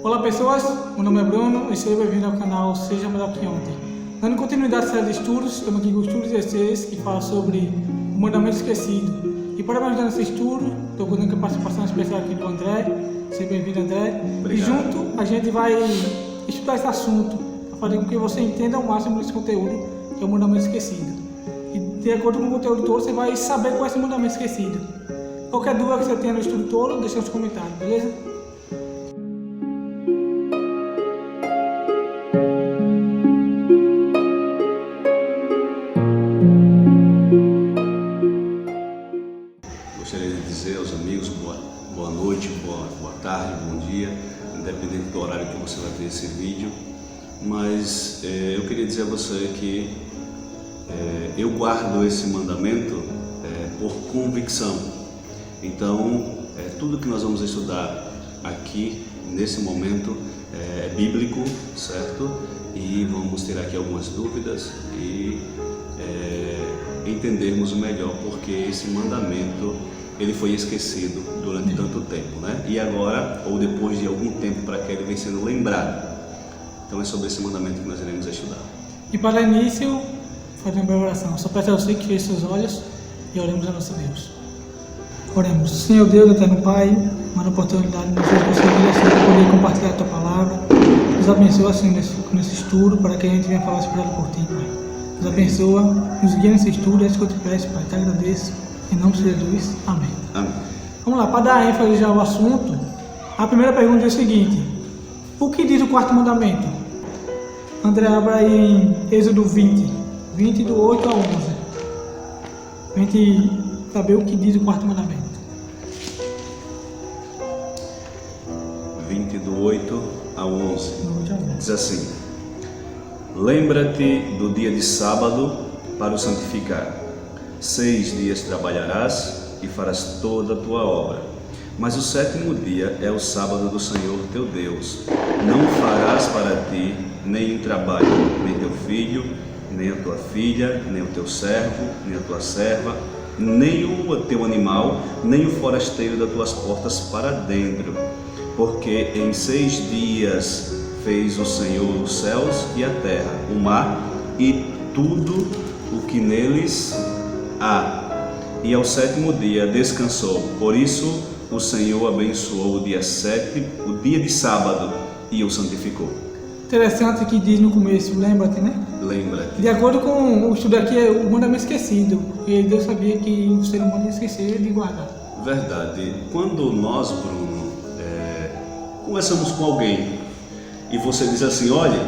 Olá pessoas, meu nome é Bruno e seja bem-vindo ao canal Seja Melhor Que Ontem. Dando continuidade à série de estudos, estamos aqui com o estudo 16, que fala sobre o mandamento esquecido. E para me ajudar nesse estudo, estou contando com a participação especial aqui do André. Seja bem-vindo, André. Obrigado. E junto a gente vai estudar esse assunto, para fazer com que você entenda ao máximo esse conteúdo, que é o mandamento esquecido. E de acordo com o conteúdo todo, você vai saber qual é esse mandamento esquecido. Qualquer dúvida que você tenha no estudo todo, deixa nos comentários, beleza? Gostaria de dizer aos amigos boa noite, boa tarde, bom dia, independente do horário que você vai ver esse vídeo. Mas eu queria dizer a você que eu guardo esse mandamento por convicção. Então, tudo que nós vamos estudar aqui, nesse momento, é bíblico, certo? E vamos ter aqui algumas dúvidas e entendermos melhor porque esse mandamento ele foi esquecido durante tanto tempo, né? E agora, ou depois de algum tempo para cá, ele vem sendo lembrado. Então é sobre esse mandamento que nós iremos estudar. E para início, fazer uma breve oração. Só peço a você que feche seus olhos e oremos a nosso Deus. Oremos. Senhor Deus, Eterno Pai, uma oportunidade de nós conseguir assim, poder compartilhar a Tua Palavra. Nos abençoa assim nesse estudo para que a gente venha falar inspirado por Ti, Pai. Nos abençoa, nos guia nesse estudo, é isso que eu te peço, Pai. Te agradeço. Em nome de Jesus. Amém. Amém. Vamos lá, para dar ênfase já ao assunto, a primeira pergunta é a seguinte: o que diz o quarto mandamento? André, abra aí em Êxodo 20 do 8 a 11. A gente saber o que diz o quarto mandamento. 20 do 8 a 11. Do 8 a 11. Diz assim: Lembra-te do dia de sábado para o santificar. 6 dias trabalharás e farás toda a tua obra. Mas o 7º dia é o sábado do Senhor teu Deus. Não farás para ti nenhum trabalho, nem teu filho, nem a tua filha, nem o teu servo, nem a tua serva, nem o teu animal, nem o forasteiro das tuas portas para dentro. Porque em 6 dias fez o Senhor os céus e a terra, o mar e tudo o que neles há. E ao 7º dia descansou. Por isso o Senhor abençoou o dia 7, o dia de sábado, e o santificou. Interessante que diz no começo, lembra-te, né? Lembra-te. De acordo com o estudo aqui, é o mandamento esquecido, porque Deus sabia que o ser humano ia esquecer de guardar. Verdade. Quando nós, Bruno, conversamos com alguém e você diz assim, olha,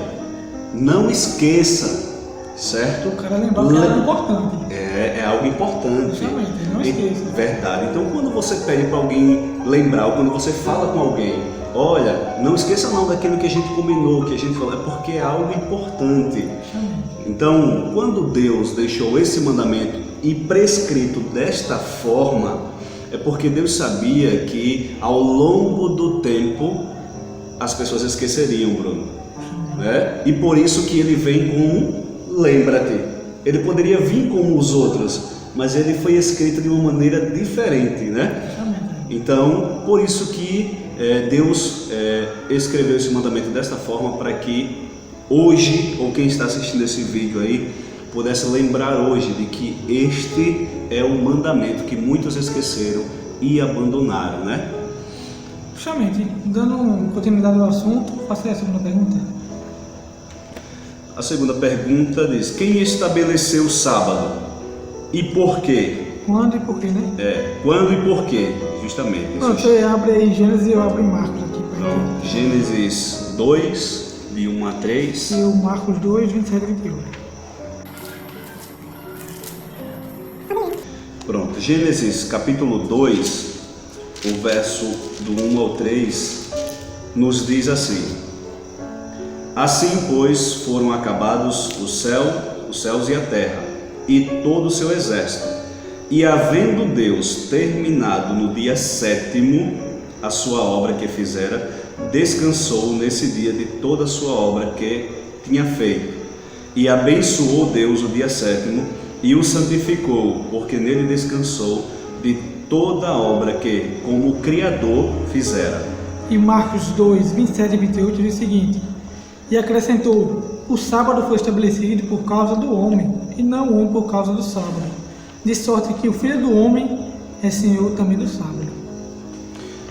não esqueça, certo? O cara lembrar que era importante. É algo importante. Justamente, não esqueça. Verdade. Então, quando você pede para alguém lembrar, ou quando você fala com alguém, olha, não esqueça não daquilo que a gente combinou, que a gente falou, é porque é algo importante. Então, quando Deus deixou esse mandamento e prescrito desta forma, é porque Deus sabia que ao longo do tempo as pessoas esqueceriam, Bruno. Né? E por isso que ele vem com lembra-te. Ele poderia vir como os outros, mas ele foi escrito de uma maneira diferente, né? Então, por isso que Deus escreveu esse mandamento desta forma, para que hoje, ou quem está assistindo esse vídeo aí, pudesse lembrar hoje de que este é o mandamento que muitos esqueceram e abandonaram, né? Justamente, dando continuidade ao assunto, faça a segunda pergunta. A segunda pergunta diz: quem estabeleceu o sábado e por quê? Quando e por quê, né? Quando e por quê? Justamente. Pronto, você abre aí Gênesis e eu abro em Marcos aqui. Então, Gênesis 2, de 1 a 3. E o Marcos 2, 27 e 28. Pronto, Gênesis capítulo 2, o verso do 1 ao 3, nos diz assim: Assim, pois, foram acabados os céus e a terra, e todo o seu exército. E havendo Deus terminado no dia 7º a sua obra que fizera, descansou nesse dia de toda a sua obra que tinha feito. E abençoou Deus o dia 7º e o santificou, porque nele descansou de toda a obra que, como Criador, fizera. E Marcos 2, 27 e 28 diz o seguinte: e acrescentou: o sábado foi estabelecido por causa do homem, e não o homem por causa do sábado. De sorte que o Filho do Homem é Senhor também do sábado.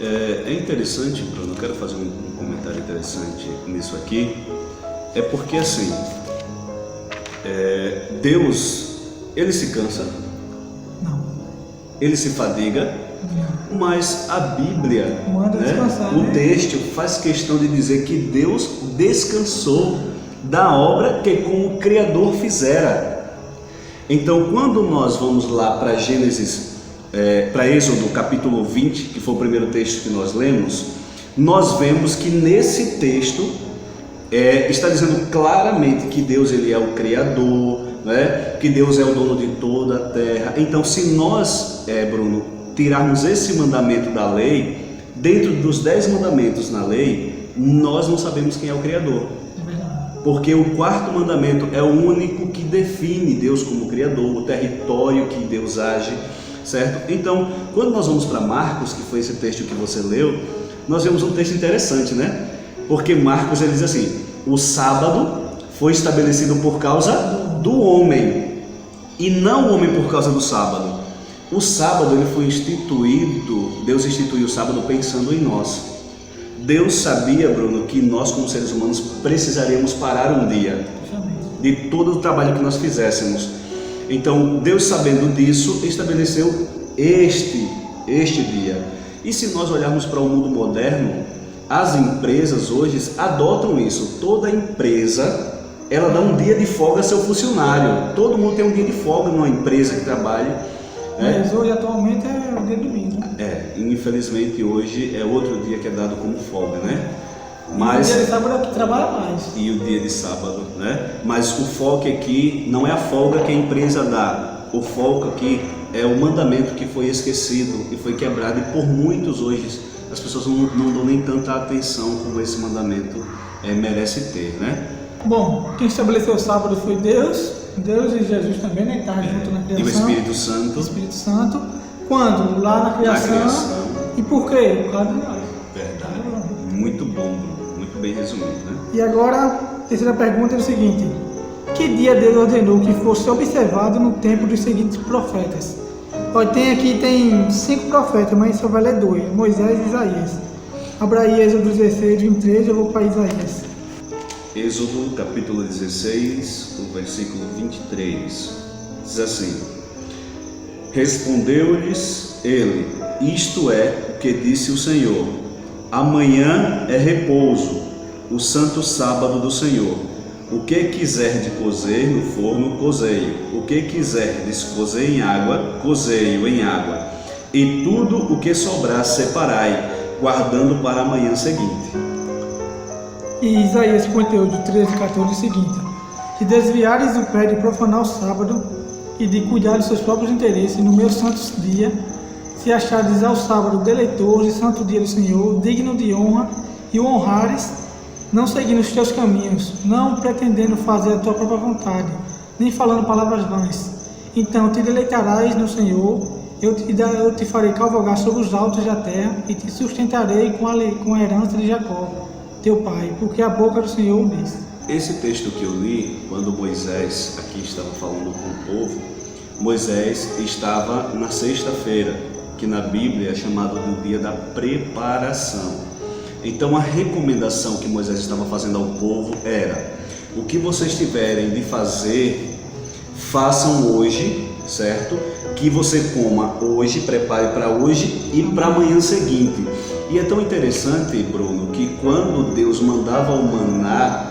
É interessante, Bruno, eu quero fazer um comentário interessante nisso aqui. É porque assim, Deus, ele se cansa, Não. ele se fadiga, mas a Bíblia, Manda descansar, o né? texto faz questão de dizer que Deus descansou da obra que como o Criador fizera. Então, quando nós vamos lá para Gênesis, para Êxodo capítulo 20, que foi o primeiro texto que nós lemos, nós vemos que nesse texto está dizendo claramente que Deus ele é o Criador, né? Que Deus é o dono de toda a terra. Então, se nós, Bruno, tirarmos esse mandamento da lei, dentro dos 10 mandamentos na lei, nós não sabemos quem é o Criador. Porque o quarto mandamento é o único que define Deus como Criador, o território que Deus age, certo? Então, quando nós vamos para Marcos, que foi esse texto que você leu, nós vemos um texto interessante, né? Porque Marcos ele diz assim: o sábado foi estabelecido por causa do homem, e não o homem por causa do sábado. O sábado ele foi instituído, Deus instituiu o sábado pensando em nós. Deus sabia, Bruno, que nós como seres humanos precisaríamos parar um dia de todo o trabalho que nós fizéssemos. Então, Deus sabendo disso, estabeleceu este dia. E se nós olharmos para o mundo moderno, as empresas hoje adotam isso. Toda empresa, ela dá um dia de folga a seu funcionário. Todo mundo tem um dia de folga numa empresa que trabalha. Mas hoje atualmente é o dia do domingo. Infelizmente hoje é outro dia que é dado como folga, né? Mas o dia de sábado é que trabalha mais. E o dia de sábado, né? Mas o foco aqui não é a folga que a empresa dá. O foco aqui é o mandamento que foi esquecido e foi quebrado, e por muitos hoje as pessoas não dão nem tanta atenção como esse mandamento merece ter, né? Bom, quem estabeleceu o sábado foi Deus e Jesus também, né? Estavam junto na criação. E o Espírito Santo. O Espírito Santo. Quando? Lá na criação. E por quê? Por causa de nós. Verdade. Muito bom, muito bem resumido, né? E agora, a terceira pergunta é o seguinte: que dia Deus ordenou que fosse observado no tempo dos seguintes profetas? Olha, tem 5 profetas, mas só vai ler 2, Moisés e Isaías. Abra aí Êxodo 16, 23, eu vou para Isaías. Êxodo capítulo 16, o versículo 23, diz assim: respondeu-lhes ele: isto é o que disse o Senhor, amanhã é repouso, o santo sábado do Senhor. O que quiser de cozer no forno, cozeio. O que quiser de cozer em água, cozeio em água. E tudo o que sobrar separai, guardando para a manhã seguinte. E Isaías 58, 13 e 14 é o seguinte: se desviares o pé de profanar o sábado e de cuidar dos seus próprios interesses no meu santo dia, se achares ao sábado deleitoso e santo dia do Senhor, digno de honra, e o honrares, não seguindo os teus caminhos, não pretendendo fazer a tua própria vontade, nem falando palavras vãs, então te deleitarás no Senhor, eu te farei cavalgar sobre os altos da terra, e te sustentarei com a herança de Jacó, teu pai, porque a boca do Senhor o disse. Esse texto que eu li, quando Moisés aqui estava falando com o povo, Moisés estava na sexta-feira, que na Bíblia é chamado do dia da preparação. Então a recomendação que Moisés estava fazendo ao povo era: o que vocês tiverem de fazer, façam hoje, certo? Que você coma hoje, prepare para hoje e para amanhã seguinte. E é tão interessante, Bruno, que quando Deus mandava o maná,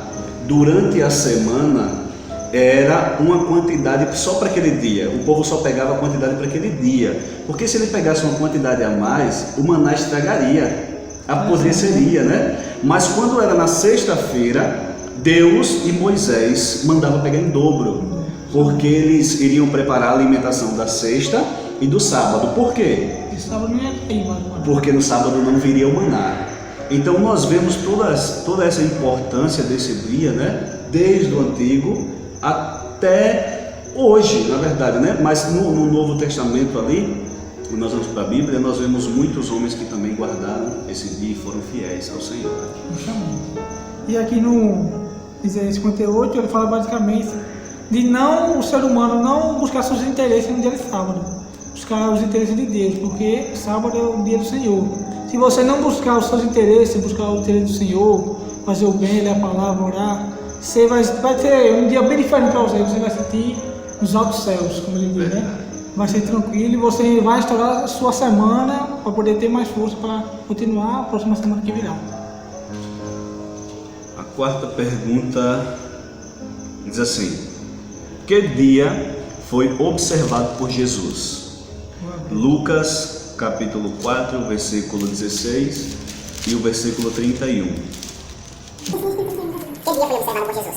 durante a semana, era uma quantidade só para aquele dia. O povo só pegava a quantidade para aquele dia. Porque se ele pegasse uma quantidade a mais, o maná estragaria, apodreceria, né? Mas quando era na sexta-feira, Deus e Moisés mandavam pegar em dobro, porque eles iriam preparar a alimentação da sexta e do sábado. Por quê? Porque no sábado não viria o maná. Então nós vemos toda essa importância desse dia, né? Desde o Antigo até hoje, na verdade, né? Mas no Novo Testamento ali, Quando nós vamos para a Bíblia, nós vemos muitos homens que também guardaram esse dia e foram fiéis ao Senhor. Justamente. E aqui no Isaías 58, ele fala basicamente de não o ser humano não buscar seus interesses no dia de sábado, buscar os interesses de Deus, porque sábado é o dia do Senhor. Se você não buscar os seus interesses, buscar o interesse do Senhor, fazer o bem, ler a palavra, orar, você vai ter um dia bem diferente para você. Você vai sentir nos altos céus, como ele diz, né? Vai ser tranquilo e você vai estourar a sua semana para poder ter mais força para continuar a próxima semana que virá. A quarta pergunta diz assim: que dia foi observado por Jesus? Lucas capítulo 4, versículo 16 e o versículo 31. Que dia foi observado por Jesus?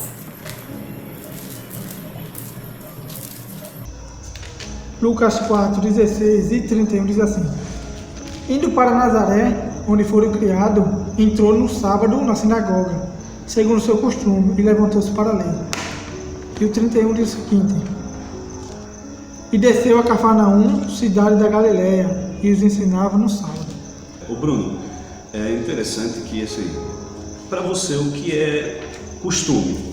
Lucas 4, 16 e 31 diz assim: indo para Nazaré, onde foram criados, entrou no sábado na sinagoga, segundo o seu costume, e levantou-se para ler. E o 31 diz o seguinte: e desceu a Cafarnaum, cidade da Galileia, e os ensinava no sábado. Ô Bruno, é interessante que assim, para você o que é costume?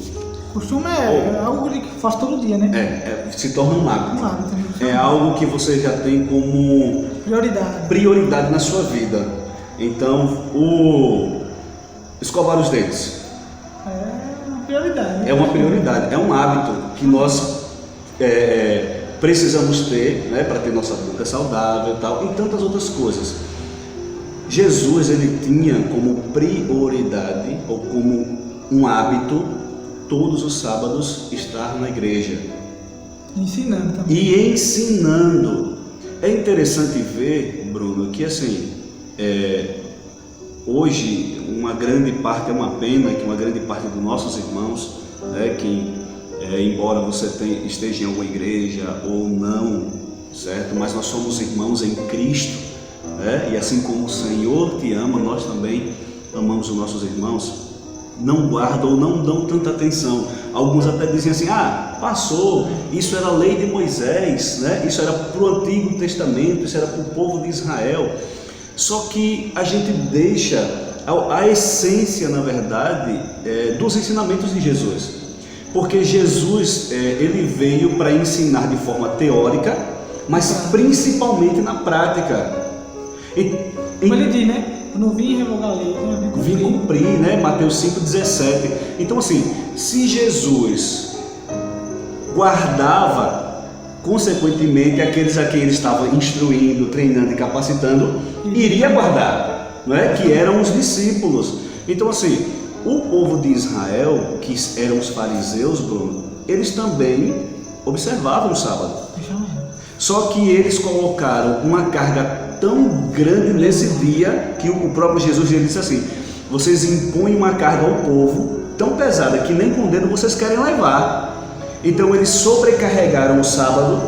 Costume é algo que faz todo dia, né? Se torna um hábito. Um hábito, né? É algo que você já tem como prioridade na sua vida. Então, o escovar os dentes É uma prioridade, né? é uma prioridade, é um hábito que nós precisamos ter, né, para ter nossa boca saudável e tal, e tantas outras coisas. Jesus, ele tinha como prioridade ou como um hábito todos os sábados estar na igreja Ensinando também. e ensinando. É interessante ver, Bruno, que assim, hoje uma grande parte, é uma pena que uma grande parte dos nossos irmãos, né, que embora você esteja em alguma igreja ou não, certo? Mas nós somos irmãos em Cristo, né? E assim como o Senhor te ama, nós também amamos os nossos irmãos. Não guardam ou não dão tanta atenção. Alguns até dizem assim: passou, isso era a lei de Moisés, né? Isso era para o Antigo Testamento, isso era para o povo de Israel. Só que a gente deixa a essência, na verdade, dos ensinamentos de Jesus. Porque Jesus, ele veio para ensinar de forma teórica, mas principalmente na prática. Como ele diz, né? Eu não vim revogar a lei, eu vim cumprir, né? Mateus 5,17. Então assim, se Jesus guardava, consequentemente aqueles a quem ele estava instruindo, treinando e capacitando, iria guardar, não é? Que eram os discípulos. Então assim, o povo de Israel, que eram os fariseus, Bruno, eles também observavam o sábado. Só que eles colocaram uma carga tão grande nesse dia que o próprio Jesus ele disse assim: vocês impõem uma carga ao povo tão pesada que nem com o dedo vocês querem levar. Então eles sobrecarregaram o sábado,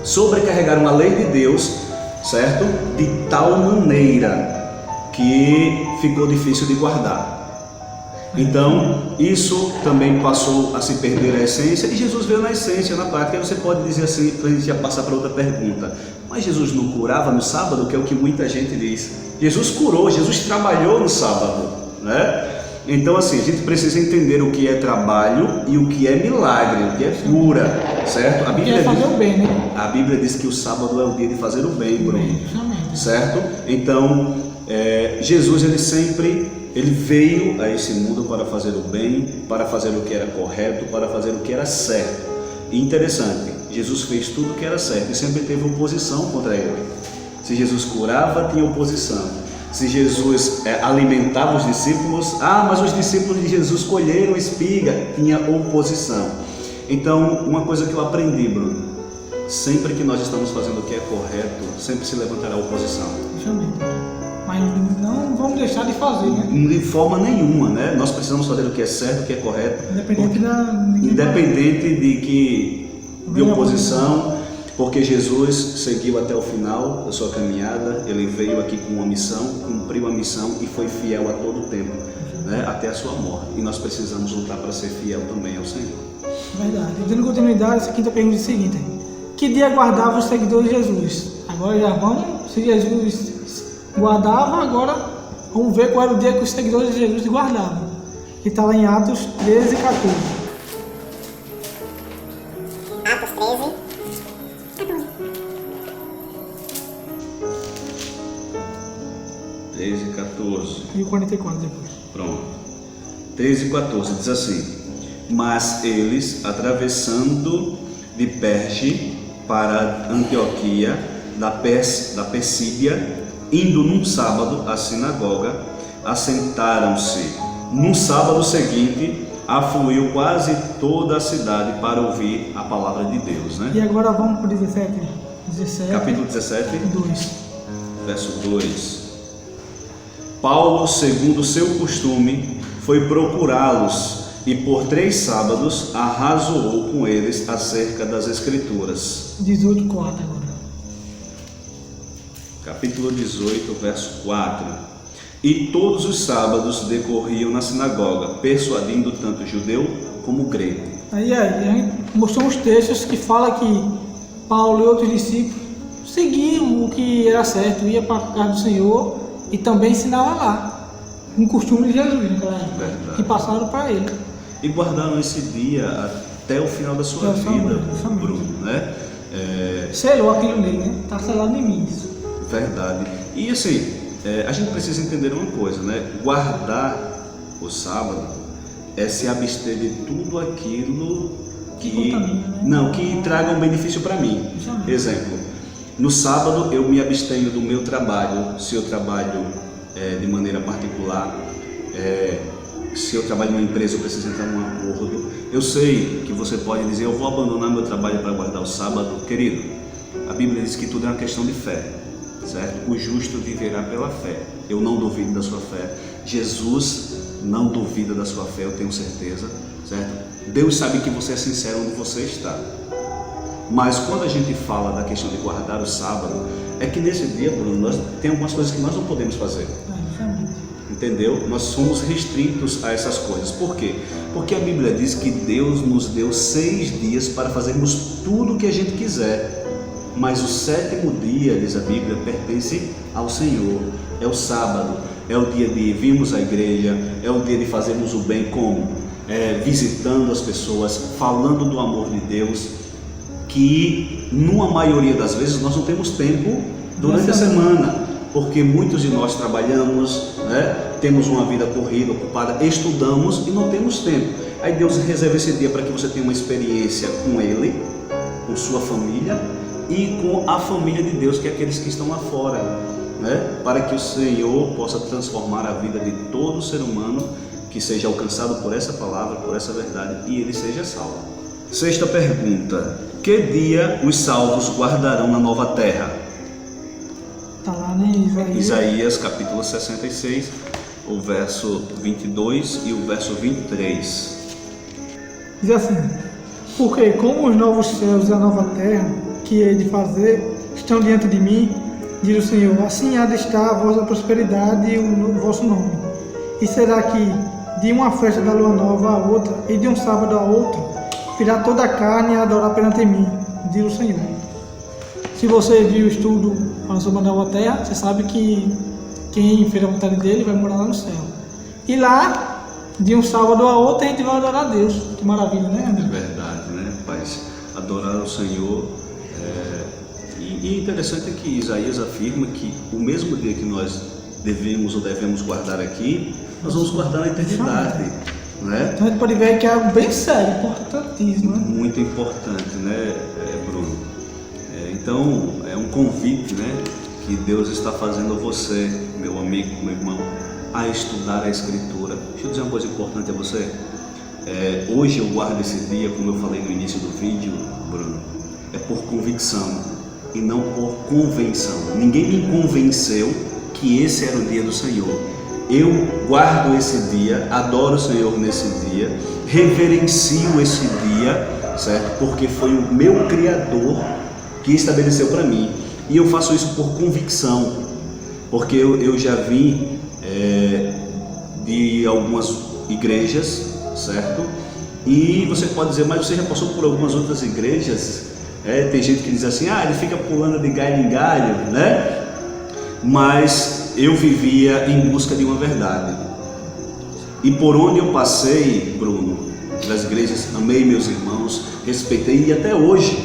sobrecarregaram a lei de Deus, certo? De tal maneira que ficou difícil de guardar. Então isso também passou a se perder a essência, e Jesus veio na essência, na prática. Aí você pode dizer assim, para a gente já passar para outra pergunta: mas Jesus não curava no sábado? Que é o que muita gente diz. Jesus curou, Jesus trabalhou no sábado, né? Então assim, a gente precisa entender o que é trabalho e o que é milagre, o que é cura, certo? A Bíblia fazer o bem, né? A Bíblia diz que o sábado é o dia de fazer o bem, Bruno, certo? Então Jesus ele veio a esse mundo para fazer o bem, para fazer o que era correto, para fazer o que era certo. E interessante, Jesus fez tudo o que era certo e sempre teve oposição contra ele. Se Jesus curava, tinha oposição. Se Jesus alimentava os discípulos, mas os discípulos de Jesus colheram espiga, tinha oposição. Então, uma coisa que eu aprendi, Bruno: sempre que nós estamos fazendo o que é correto, sempre se levantará oposição. Mas não vamos deixar de fazer, né? De forma nenhuma, né? Nós precisamos fazer o que é certo, o que é correto, independente de oposição, porque Jesus seguiu até o final da sua caminhada. Ele veio aqui com uma missão, cumpriu a missão e foi fiel a todo o tempo, né? Até a sua morte. E nós precisamos lutar para ser fiel também ao Senhor. Verdade. Dando continuidade, essa quinta pergunta é a seguinte: que dia aguardava os seguidores de Jesus? Agora já vamos, se Jesus guardava, agora vamos ver qual era o dia que os seguidores de Jesus guardavam. Que está lá em Atos 13 e 14. Atos 13, 14. 13 e 14. E o 44 depois. Pronto. 13 e 14 diz assim: Mas eles, atravessando de Perge para Antioquia, da Persídia, indo num sábado à sinagoga, assentaram-se. No sábado seguinte, afluiu quase toda a cidade para ouvir a palavra de Deus, né? E agora vamos para o 17. Capítulo 17, 2. verso 2. Paulo, segundo seu costume, foi procurá-los e por 3 sábados arrazoou com eles acerca das Escrituras. 18, 4 agora. Capítulo 18, verso 4. E todos os sábados decorriam na sinagoga, persuadindo tanto judeu como grego. Aí a gente mostrou uns textos que fala que Paulo e outros discípulos seguiam o que era certo, ia para a casa do Senhor e também ensinava lá. Um costume de Jesus, naquela época, Verdade. que passaram para ele. E guardaram esse dia até o final da sua vida, Bruno, né? Selou aquilo nele, né? Está selado em mim isso. Verdade. E assim, a gente precisa entender uma coisa, né? Guardar o sábado é se abster de tudo aquilo Que contamina, né? não, que traga um benefício para mim. Exatamente. Exemplo, no sábado eu me abstenho do meu trabalho, se eu trabalho de maneira particular, se eu trabalho numa empresa eu preciso entrar num acordo. Eu sei que você pode dizer, eu vou abandonar meu trabalho para guardar o sábado. Querido, a Bíblia diz que tudo é uma questão de fé, certo? O justo viverá pela fé. Eu não duvido da sua fé. Jesus não duvida da sua fé, eu tenho certeza, certo? Deus sabe que você é sincero onde você está. Mas quando a gente fala da questão de guardar o sábado, é que nesse dia, Bruno, tem algumas coisas que nós não podemos fazer. Entendeu? Nós somos restritos a essas coisas. Por quê? Porque a Bíblia diz que Deus nos deu 6 dias para fazermos tudo o que a gente quiser. Mas o 7º dia, diz a Bíblia, pertence ao Senhor. É o sábado, é o dia de virmos à igreja, é o dia de fazermos o bem como? Visitando as pessoas, falando do amor de Deus, que numa maioria das vezes nós não temos tempo durante a semana, porque muitos de nós trabalhamos, né? Temos uma vida corrida, ocupada, estudamos e não temos tempo. Aí Deus reserva esse dia para que você tenha uma experiência com Ele, com sua família e com a família de Deus, que é aqueles que estão lá fora, né? Para que o Senhor possa transformar a vida de todo ser humano que seja alcançado por essa palavra, por essa verdade, e ele seja salvo. 6ª pergunta: que dia os salvos guardarão na nova terra? Está lá, né? Isaías capítulo 66, o verso 22 e o verso 23. Diz assim: porque como os novos céus e a nova terra que hei de fazer estão diante de mim, diz o Senhor, assim há de estar a vossa prosperidade e o vosso nome. E será que de uma festa da lua nova a outra e de um sábado a outro virá toda a carne a adorar perante mim, diz o Senhor. Se você viu o estudo falando sobre a nova terra, você sabe que quem fez a vontade dele vai morar lá no céu. E lá, de um sábado a outro, a gente vai adorar a Deus. Que maravilha, né, André? É verdade, né, Paz? Adorar o Senhor. E interessante é que Isaías afirma que o mesmo dia que nós devemos ou devemos guardar aqui, nós vamos guardar na eternidade, né? Então a gente pode ver que é algo bem sério, importantíssimo, né? Muito importante, né, Bruno? Então, é um convite, né, que Deus está fazendo a você, meu amigo, meu irmão, a estudar a Escritura. Deixa eu dizer uma coisa importante a você. Hoje eu guardo esse dia, como eu falei no início do vídeo, Bruno, é por convicção e não por convenção. Ninguém me convenceu que esse era o dia do Senhor. Eu guardo esse dia, adoro o Senhor nesse dia, reverencio esse dia, certo? Porque foi o meu Criador que estabeleceu para mim. E eu faço isso por convicção, porque eu já vim de algumas igrejas, certo? E você pode dizer, mas você já passou por algumas outras igrejas? Tem gente que diz assim, ele fica pulando de galho em galho, né? Mas eu vivia em busca de uma verdade. E por onde eu passei, Bruno, das igrejas, amei meus irmãos, respeitei e até hoje,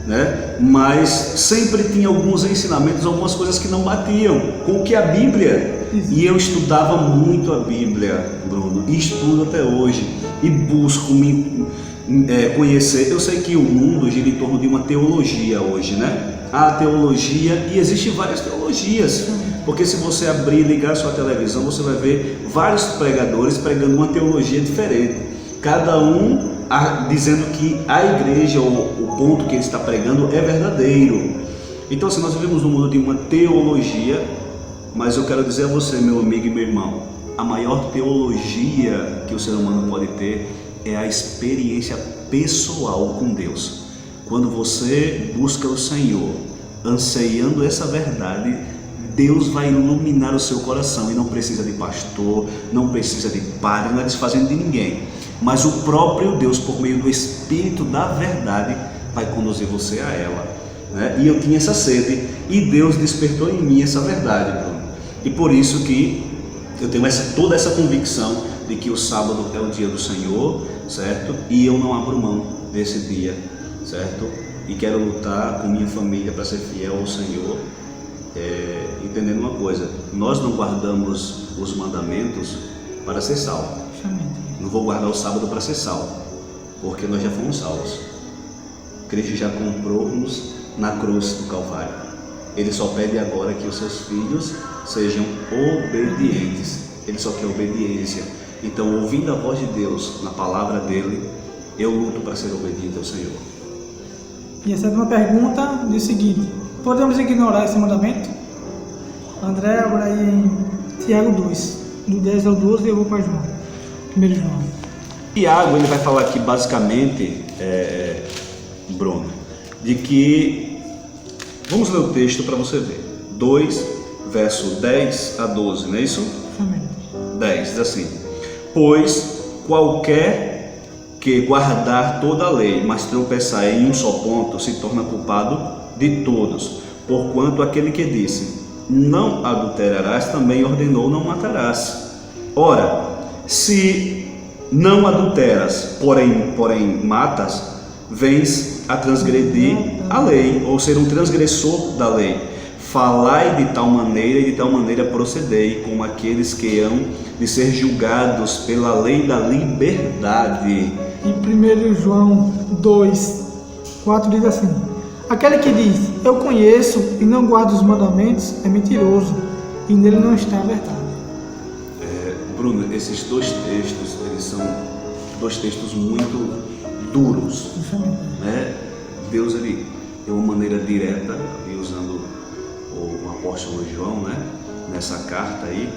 né? Mas sempre tinha alguns ensinamentos, algumas coisas que não batiam com o que a Bíblia. E eu estudava muito a Bíblia, Bruno, e estudo até hoje, e busco me conhecer. Eu sei que o mundo gira em torno de uma teologia hoje, né? Há teologia, e existem várias teologias, porque se você abrir e ligar a sua televisão, você vai ver vários pregadores pregando uma teologia diferente, cada um dizendo que a igreja, ou o ponto que ele está pregando é verdadeiro. Então, assim, nós vivemos num mundo de uma teologia, mas eu quero dizer a você, meu amigo e meu irmão, a maior teologia que o ser humano pode ter é a experiência pessoal com Deus. Quando você busca o Senhor, anseiando essa verdade, Deus vai iluminar o seu coração, e não precisa de pastor, não precisa de padre, não é desfazendo de ninguém, mas o próprio Deus, por meio do Espírito da verdade, vai conduzir você a ela, né? E eu tinha essa sede, e Deus despertou em mim essa verdade, Bruno. E por isso que eu tenho toda essa convicção de que o sábado é o dia do Senhor, certo? E eu não abro mão desse dia, certo? E quero lutar com minha família para ser fiel ao Senhor, entendendo uma coisa: nós não guardamos os mandamentos para ser salvo. Não vou guardar o sábado para ser salvo, porque nós já fomos salvos. Cristo já comprou-nos na cruz do Calvário. Ele só pede agora que os seus filhos sejam obedientes. Ele só quer obediência. Então, ouvindo a voz de Deus na palavra dele, eu luto para ser obediente ao Senhor. E a sétima pergunta diz o seguinte: podemos ignorar esse mandamento? André, agora aí em Tiago 2, do 10 ao 12, eu vou para João. 1 João. Tiago, ele vai falar aqui basicamente, Bruno, de que, vamos ler o texto para você ver, 2, verso 10 a 12, não é isso? Amém. 10, diz assim: pois qualquer que guardar toda a lei, mas tropeçar em um só ponto, se torna culpado de todos. Porquanto aquele que disse, não adulterarás, também ordenou, não matarás. Ora, se não adulteras, porém matas, vens a transgredir a lei, ou ser um transgressor da lei. Falai de tal maneira e de tal maneira procedei com aqueles que hão de ser julgados pela lei da liberdade. Em 1 João 2, 4 diz assim: aquele que diz, eu conheço e não guarda os mandamentos, é mentiroso, e nele não está a verdade. Bruno, esses dois textos, eles são dois textos muito duros, né? Deus, ele de uma maneira direta, e usando o apóstolo João, né, nessa carta aí,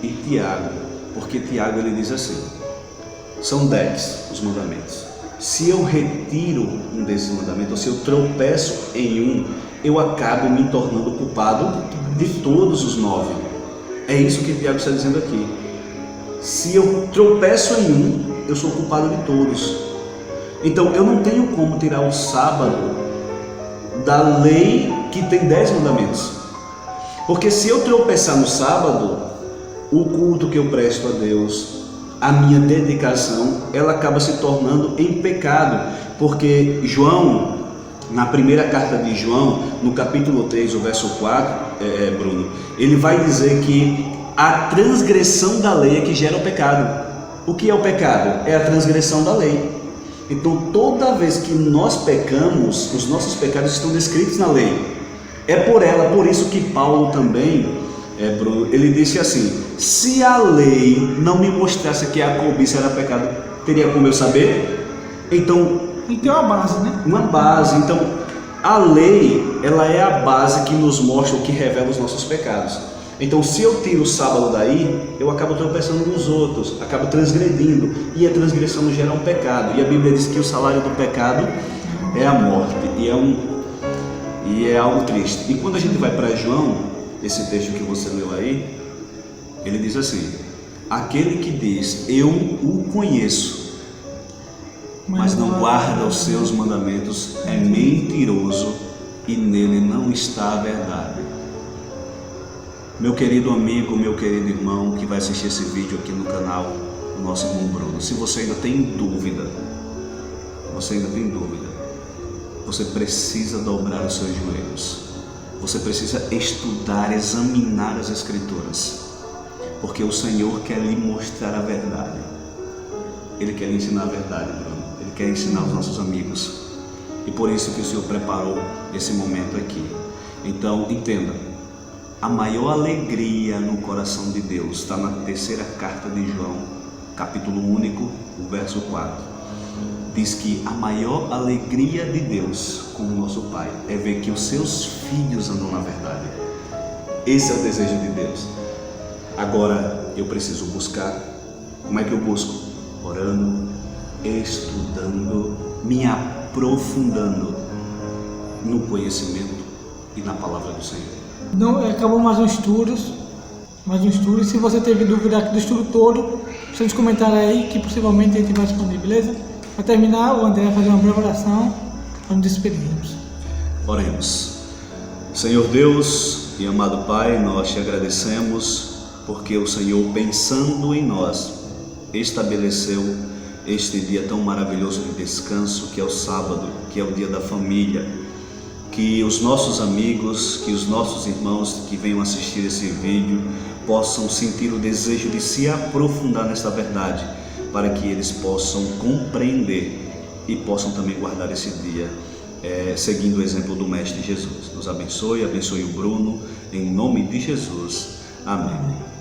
e Tiago, porque Tiago ele diz assim: são 10 os mandamentos. Se eu retiro um desses mandamentos, ou se eu tropeço em um, eu acabo me tornando culpado de todos os 9. É isso que Tiago está dizendo aqui. Se eu tropeço em um, eu sou culpado de todos. Então eu não tenho como tirar o sábado da lei que tem 10 mandamentos. Porque se eu tropeçar no sábado, o culto que eu presto a Deus, a minha dedicação, ela acaba se tornando em pecado. Porque João, na primeira carta de João, no capítulo 3, o verso 4, Bruno, ele vai dizer que a transgressão da lei é que gera o pecado. O que é o pecado? É a transgressão da lei. Então toda vez que nós pecamos, os nossos pecados estão descritos na lei. É por isso que Paulo também, Bruno, ele disse assim: se a lei não me mostrasse que a cobiça era pecado, teria como eu saber? Então, E tem uma base, né? uma base. Então a lei, ela é a base que nos mostra, o que revela os nossos pecados. Então se eu tiro o sábado daí, eu acabo tropeçando nos outros, acabo transgredindo, e a transgressão gera um pecado, e a Bíblia diz que o salário do pecado é a morte, e é algo triste. E quando a gente vai para João, esse texto que você leu aí, ele diz assim: aquele que diz, eu o conheço, mas não guarda os seus mandamentos, é mentiroso e nele não está a verdade. Meu querido amigo, meu querido irmão que vai assistir esse vídeo aqui no canal do nosso irmão Bruno, se você ainda tem dúvida, você precisa dobrar os seus joelhos, você precisa estudar, examinar as Escrituras, porque o Senhor quer lhe mostrar a verdade. Ele quer lhe ensinar a verdade, Bruno. Ele quer ensinar os nossos amigos. E por isso que o Senhor preparou esse momento aqui. Então, entenda. A maior alegria no coração de Deus está na terceira carta de João, capítulo único, o verso 4. Diz que a maior alegria de Deus com o nosso Pai é ver que os seus filhos andam na verdade. Esse é o desejo de Deus. Agora, eu preciso buscar. Como é que eu busco? Orando, estudando, me aprofundando no conhecimento e na palavra do Senhor. Não, acabou mais um estudo. E se você teve dúvida aqui do estudo todo, deixa nos comentários aí que possivelmente a gente vai responder, beleza? Para terminar, o André vai fazer uma breve oração para nos despedirmos. Oremos. Senhor Deus e amado Pai, nós te agradecemos porque o Senhor, pensando em nós, estabeleceu este dia tão maravilhoso de descanso que é o sábado, que é o dia da família. Que os nossos amigos, que os nossos irmãos que venham assistir esse vídeo possam sentir o desejo de se aprofundar nesta verdade, para que eles possam compreender e possam também guardar esse dia, seguindo o exemplo do Mestre Jesus. Nos abençoe, abençoe o Bruno, em nome de Jesus. Amém.